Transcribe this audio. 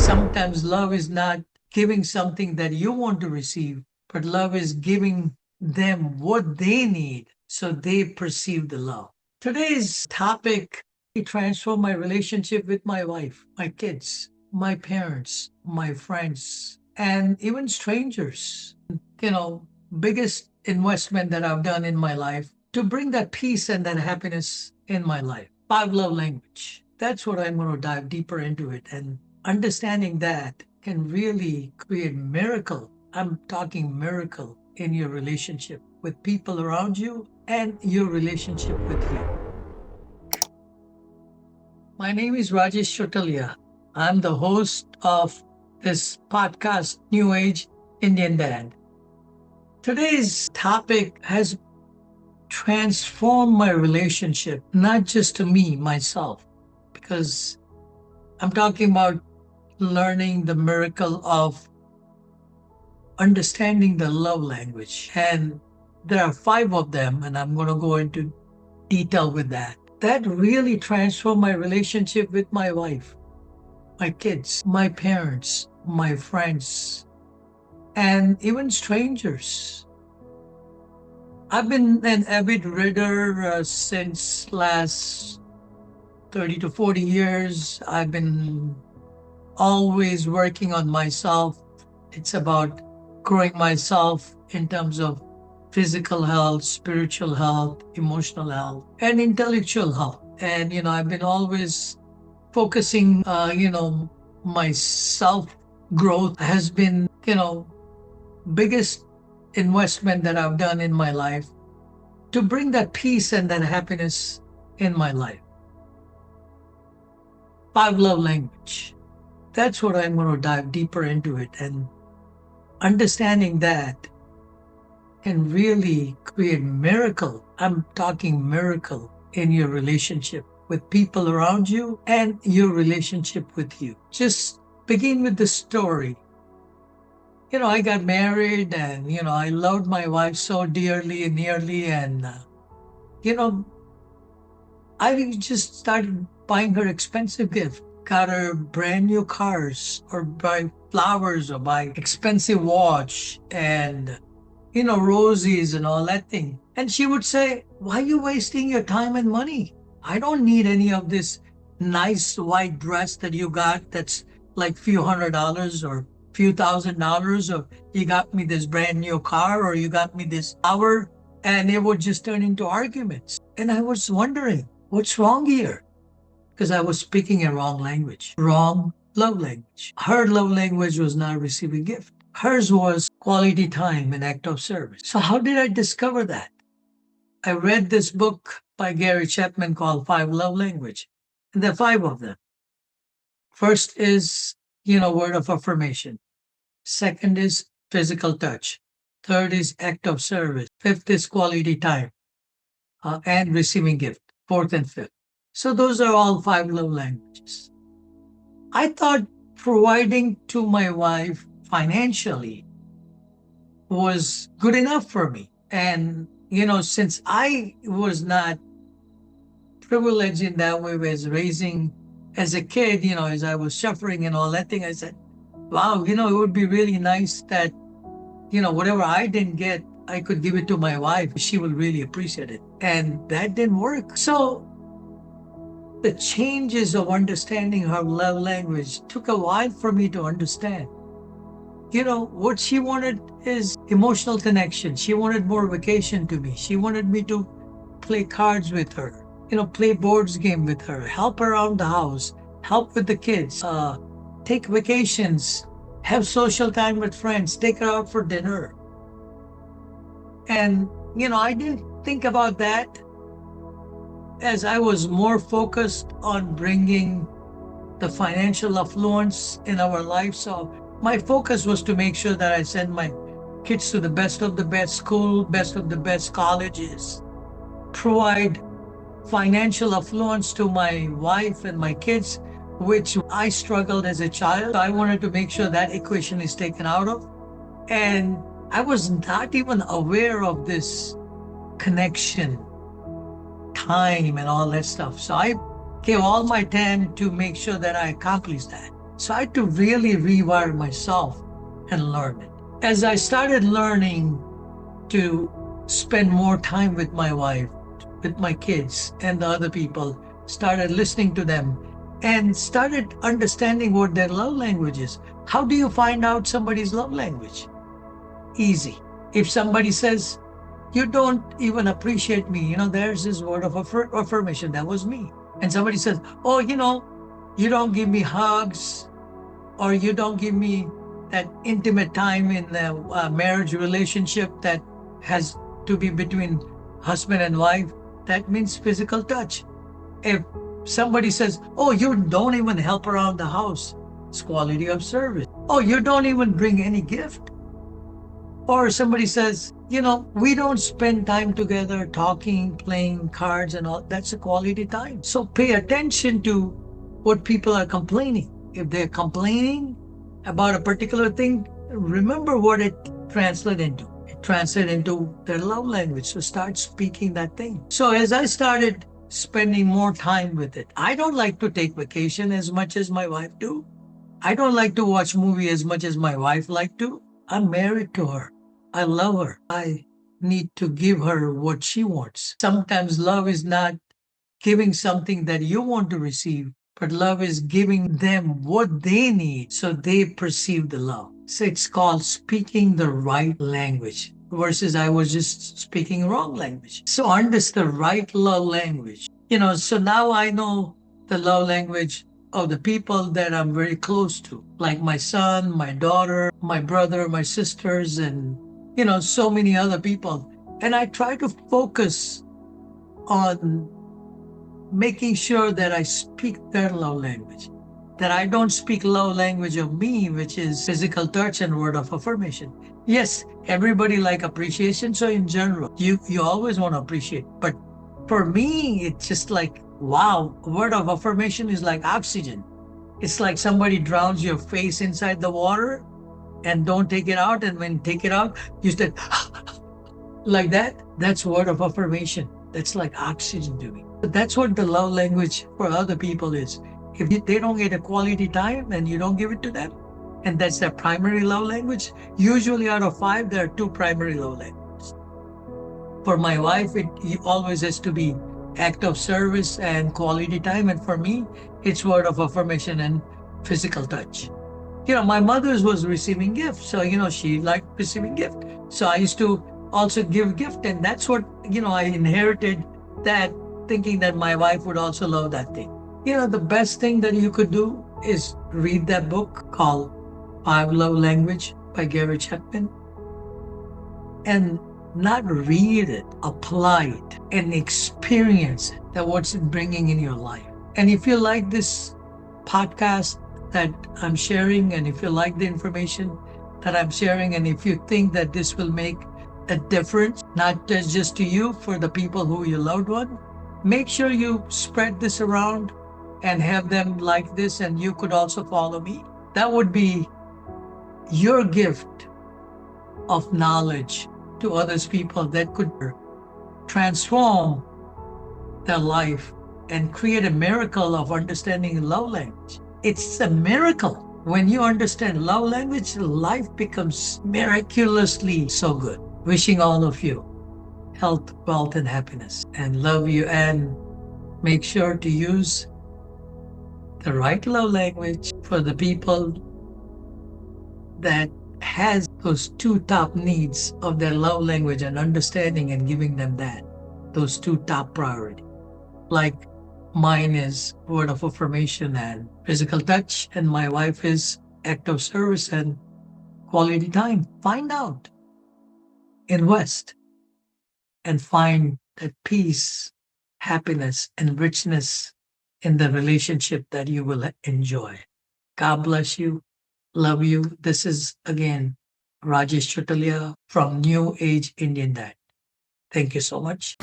Sometimes love is not giving something that you want to receive, but love is giving them what they need so they perceive the love. Today's topic transformed my relationship with my wife, my kids, my parents, my friends, and even strangers. You know, biggest investment that I've done in my life to bring that peace and that happiness in my life. Five love language. That's what I'm going to dive deeper into it. And understanding that can really create miracle. I'm talking miracle in your relationship with people around you and your relationship with you. My name is Rajesh Chotalia. I'm the host of this podcast, New Age Indian Dad. Today's topic has transformed my relationship, not just to me, myself, because I'm talking about learning the miracle of understanding the love language. And there are five of them, and I'm going to go into detail with that. That really transformed my relationship with my wife, my kids, my parents, my friends, and even strangers. I've been an avid reader since last 30 to 40 years. I've been always working on myself. It's about growing myself in terms of physical health, spiritual health, emotional health, and intellectual health. And, I've been always focusing, my self growth has been, biggest investment that I've done in my life to bring that peace and that happiness in my life. Five love language. That's what I'm going to dive deeper into it. And understanding that can really create miracle. I'm talking miracle in your relationship with people around you and your relationship with you. Just begin with the story. I got married and, I loved my wife so dearly and nearly. And, I just started buying her expensive gifts, got her brand new cars or buy flowers or buy expensive watch and, roses and all that thing. And she would say, why are you wasting your time and money? I don't need any of this nice white dress that you got that's like few $100s or few $1,000s, or you got me this brand new car or you got me this flower. And it would just turn into arguments. And I was wondering, what's wrong here? Because I was speaking a wrong language, wrong love language. Her love language was not receiving gift. Hers was quality time and act of service. So how did I discover that? I read this book by Gary Chapman called Five Love Language. And there are five of them. First is, word of affirmation. Second is physical touch. Third is act of service. Fifth is quality time and receiving gift. Fourth and fifth. So those are all five love languages. I thought providing to my wife financially was good enough for me. And, since I was not privileged in that way as raising as a kid, as I was suffering and all that thing, I said, wow, it would be really nice that, whatever I didn't get, I could give it to my wife. She will really appreciate it. And that didn't work. So the changes of understanding her love language took a while for me to understand. What she wanted is emotional connection. She wanted more vacation to me. She wanted me to play cards with her, play boards game with her, help around the house, help with the kids, take vacations, have social time with friends, take her out for dinner. And, I didn't think about that as I was more focused on bringing the financial affluence in our life. So my focus was to make sure that I send my kids to the best of the best school, best of the best colleges, provide financial affluence to my wife and my kids, which I struggled as a child. I wanted to make sure that equation is taken out of. And I was not even aware of this connection, time, and all that stuff. So I gave all my time to make sure that I accomplished that. So I had to really rewire myself and learn it. As I started learning to spend more time with my wife, with my kids, and the other people, started listening to them, and started understanding what their love language is. How do you find out somebody's love language? Easy. If somebody says, you don't even appreciate me, there's this word of affirmation. That was me. And somebody says, oh, you don't give me hugs, or you don't give me that intimate time in the marriage relationship that has to be between husband and wife. That means physical touch. If somebody says, oh, you don't even help around the house, it's quality of service. Oh, you don't even bring any gift. Or somebody says, we don't spend time together talking, playing cards and all. That's a quality time. So pay attention to what people are complaining. If they're complaining about a particular thing, remember what it translates into. It translates into their love language. So start speaking that thing. So as I started spending more time with it, I don't like to take vacation as much as my wife do. I don't like to watch movie as much as my wife like to. I'm married to her. I love her. I need to give her what she wants. Sometimes love is not giving something that you want to receive, but love is giving them what they need so they perceive the love. So it's called speaking the right language versus I was just speaking wrong language. So understand the right love language. So now I know the love language of the people that I'm very close to, like my son, my daughter, my brother, my sisters, and so many other people. And I try to focus on making sure that I speak their love language, that I don't speak love language of me, which is physical touch and word of affirmation. Yes, everybody like appreciation. So in general, you always want to appreciate. But for me, it's just like, wow, word of affirmation is like oxygen. It's like somebody drowns your face inside the water and don't take it out. And when you take it out, you start like that. That's word of affirmation. That's like oxygen to me. But that's what the love language for other people is. If they don't get a quality time and you don't give it to them, and that's their primary love language, usually out of 5, there are 2 primary love languages. For my wife, it always has to be act of service and quality time. And for me, it's word of affirmation and physical touch. My mother's was receiving gifts. So, she liked receiving gift. So I used to also give gift. And that's what, I inherited that, thinking that my wife would also love that thing. The best thing that you could do is read that book called 5 Love Language by Gary Chapman. And not read it, apply it, and experience it, that what's it bringing in your life. And if you like this podcast that I'm sharing, and if you like the information that I'm sharing, and if you think that this will make a difference, not just to you, for the people who you loved one, make sure you spread this around and have them like this, and you could also follow me. That would be your gift of knowledge to others people that could transform their life and create a miracle of understanding love language. It's a miracle. When you understand love language, life becomes miraculously so good. Wishing all of you health, wealth, and happiness, and love you, and make sure to use the right love language for the people that has those 2 top needs of their love language, and understanding and giving them that, those 2 top priority. Like mine is word of affirmation and physical touch, and my wife is act of service and quality time. Find out, invest, and find that peace, happiness, and richness in the relationship that you will enjoy. God bless you. Love you. This is again Rajesh Chotalia from New Age Indian Dad. Thank you so much.